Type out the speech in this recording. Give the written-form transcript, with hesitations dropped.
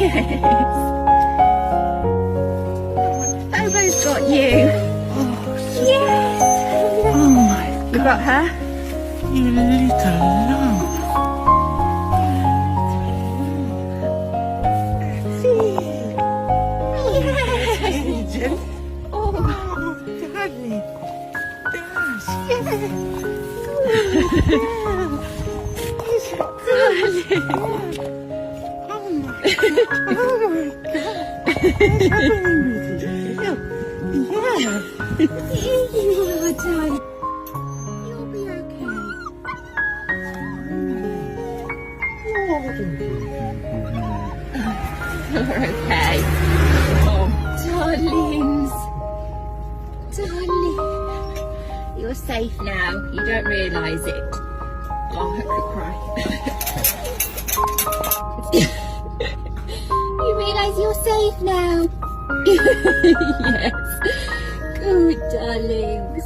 Yes. Bobo's got you. Oh, yes. Oh my God. You got her? You little love. Yes. Oh, darling. You are, darling. You'll be okay. You're okay. Oh, darlings. Darling. You're safe now. You don't realise it. Oh, I could cry. You realise you're safe now? Yes. Good, darlings.